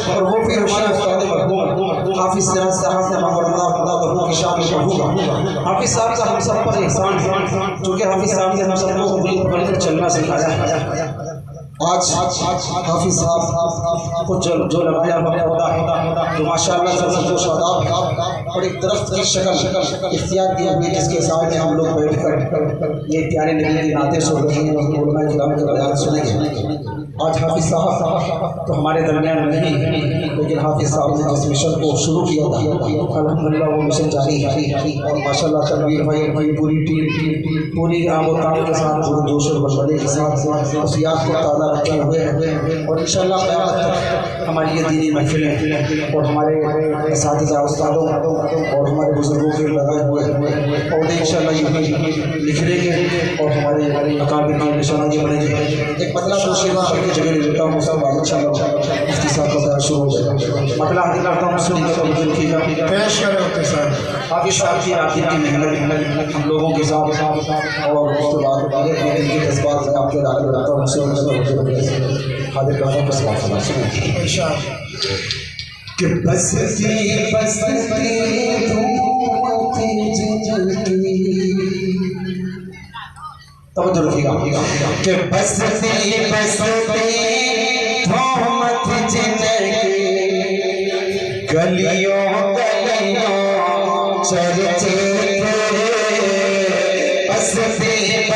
और वो फिर हमारा उस्ताद मरहूम हाफिज साहब हाफिज साहब का हम सब पर एहसान है, क्योंकि हाफिज साहब ने हम सबको मिलकर चलना सिखाया। आज हाफिज साहब को जो लगाया तो माशाअल्लाह सबको शादाब और एक दरख्त की शक्ल इख्तियार किया हुई, जिसके सामने हम लोग बैठकर ये प्यारे नबी की नातें सुन रहे हैं और उलमाए किराम के बयान सुनेंगे। आज हाफिज साहब तो हमारे दरमियान नहीं, लेकिन हाफिज साहब ने जिस मिशन को शुरू किया था अल्हम्दुलिल्लाह वो मिशन जारी है और माशाअल्लाह तनवीर भाई पूरी टीम पूरी आम और काम के साथ पूरे जोश और बलबले के साथ वसीयत को ताज़ा रखे हुए हैं और इंशाअल्लाह क़यामत तक हमारी ये दीनी महफिलें और हमारे साथिया उस्तादों और हमारे बुजुर्गों के लगाए हुए हैं और इंशाअल्लाह ये लिखने के और हमारे अकाबिर की निशानी बनेगी। एक पतला तोशीला की जगह लेता हूँ सब इंशाअल्लाह मुफ्ती साहब का बयान शुरू हो जाएगा। मतलब हाजिर करता हूँ सुनने को लिखिएगा पेश करें होते सर हाफिज साहब की आखिर की मेहनत हम लोगों के साथ और उसके बाद इनके जज्बात से आपके दाखिल करता हूँ हाजिर करता हूँ कि बसती तब तो रखिएगा कि बसती थोमत जिनकी गलियों चलते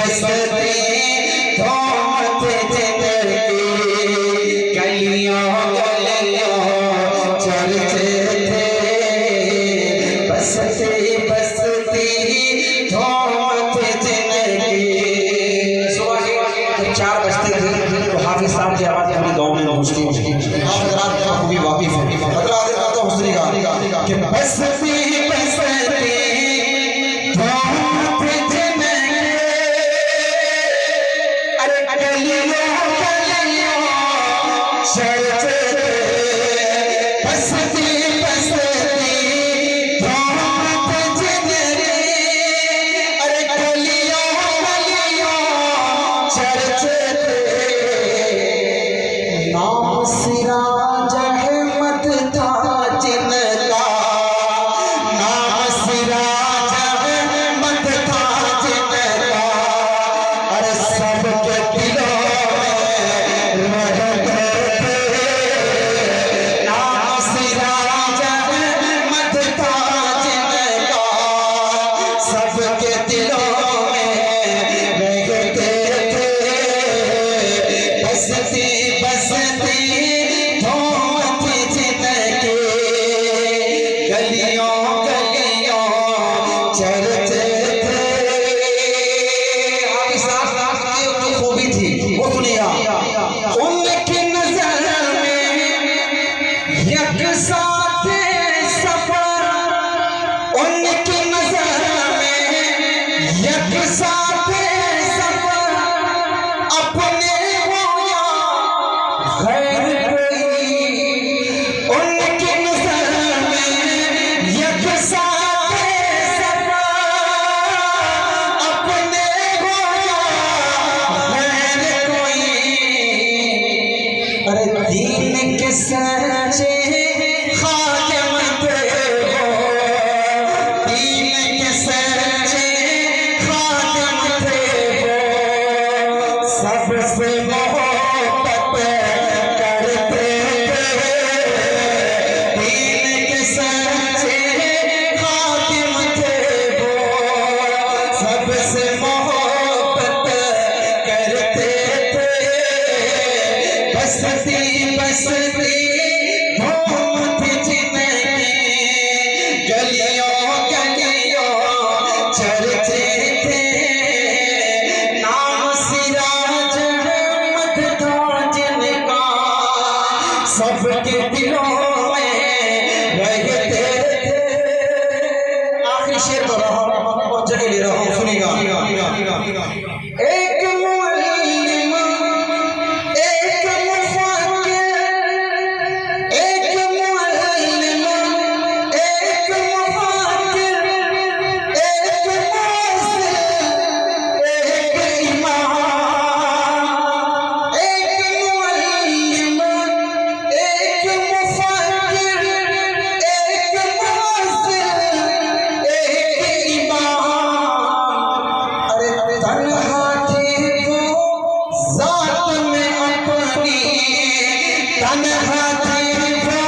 बसती थोमत जिनकी गलियों चलते थे बसती थोमत जिनकी। 4 बजते थे तो हाफिज साहब की आवाज़ पूरे गाँव में गूंजती। आप हज़रात खूबी वाकिफ़ हैं। बसती बसती धोमत जिनरे अरे गलियों गलियों चर्चे नाम सिराज अहमद था जिनका नाम सिराज अहमद था जिनका अरे सबके दिलों में रहते थे नाम सिराज अहमद था जिनका सबके दिलों में रहते थे बसती बसती धोमत जिनके गलियों गलियों चलते थे हाफिज साहब की खूबी थी वो सुनिया उनकी नजर में यकसा थे सफर उनकी नजर में यकसा थे सफर अपने होया गैर कोई उनकी नजर में यकसा थे सफर अपने होया गैर कोई अरे दीन के सच्चे खातिम थे वो दीन के सच्चे खातिम थे वो सबसे मोहब्बत करते थे दीन के सच्चे खातिम थे वो सबसे मोहब्बत करते थे बसती बसती धोमत जिनके गलियों गलियों चलते थे नाम सिराज अहमद था जिनका सबके दिलों में रहते थे आखिरी शेर पर और जगह ले रहा हूँ सुनिएगा एक मुअल्लिम एक मुफक्किर एक मुअल्लिम एक मुफक्किर एक मुफस्सिर एक इमाम एक मुअल्लिम एक मुफक्किर एक मुफस्सिर एक इमाम अरे तन्हा थे वो जात में अपनी तन्हा थे वो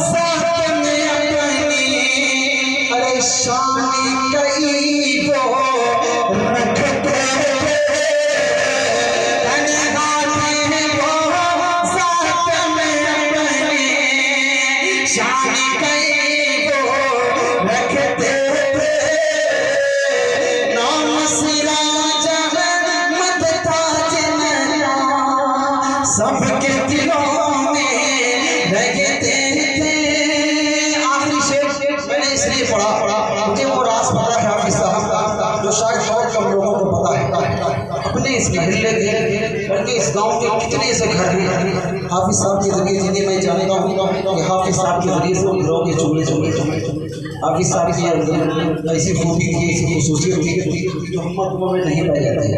जात में अपनी अरे शान कई वो रखते थे तन्हा थे वो जात में अपनी शान कई वो रखते थे नाम सिराज अहमद था जिनका सबके दिलों में रहते थे आखिरी शेर मैंने इसलिए पढ़ा मुझे वो राज पता है हाफिज साहब जो शायद बहुत कम लोगों को पता है अपने इस महल्ले के बल्कि इस गांव के कितने ऐसे घर हैं हाफिज साहब के जरिए जिन्हें मैं जानता हूँ कि हाफिज साहब के जरिए से उन घरों के चूल्हे चूल्हे हाफिज साहब की ऐसी खूबी थी ऐसी खसूसियत थी जो हम में नहीं पाई जाती है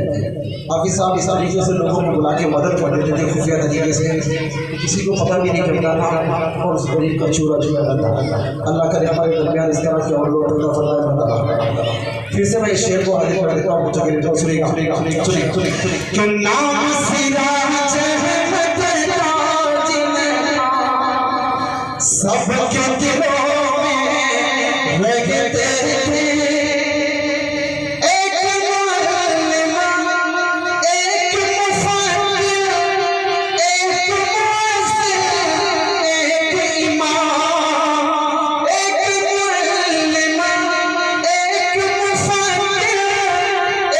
हाफिज साहब इस तरीके से लोगों को बुला के मदद कर देते थे खुफिया तरीके से किसी को पता भी नहीं चलता था और उस गरीब का चूरा चूरा करता अल्लाह करे हमारे दरमियान इस तरह के और लोग पैदा फरमाए बता फिर से मैं इस शेर को आगे पढ़ देता हूँ जगह सुनिएगा नाम सिराज अहमद था जिनका सबके दिलों में रहते थे एक मुअल्लिम एक मुफक्किर एक मुफस्सिर एक इमाम एक मुअल्लिम एक मुफक्किर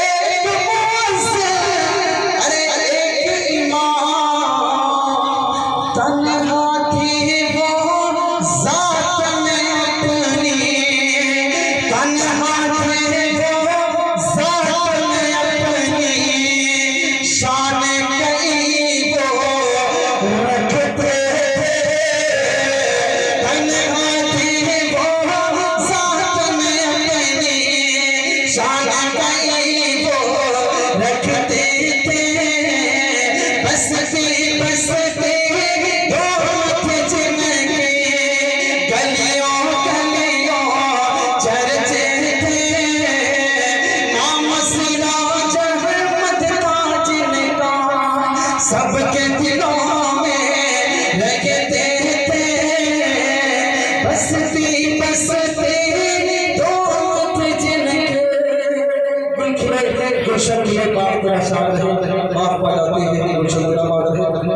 एक मुफस्सिर अरे एक इमाम तन्हा थी वो जात में अपनी तन्हा थे वो जात में अपनी शान कई वो रखते थे सबके दिलों में रहते थे, बसती बसती दो जिनके गुलशन में बात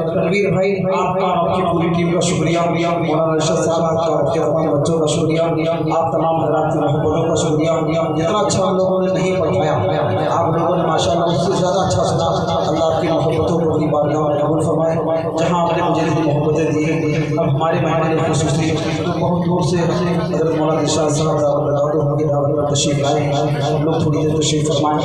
तनवीर भाई आपका, आपकी पूरी टीम का शुक्रिया, मौलाना अरशद साहब आपका, आपके तमाम बच्चों का शुक्रिया, आप तमाम हजरात की मोहब्बतों का शुक्रिया। जितना अच्छा हम लोगों ने नहीं पढ़ाया, आप लोगों ने माशाअल्लाह उससे ज़्यादा अच्छा सुना। अल्लाह आपकी मोहब्बतों को अपनी बारगाह में कबूल फरमाए। जहाँ आपने मुझे इतनी मोहब्बतें दी हैं, अब हमारे मेहमान खुसूसी तो बहुत दूर से हज़रत मौलाना इरशाद साहब दावत उनकी दावत पर तशरीफ़ लाए, हम लोग थोड़ी देर तशरीफ़ फरमाएँ।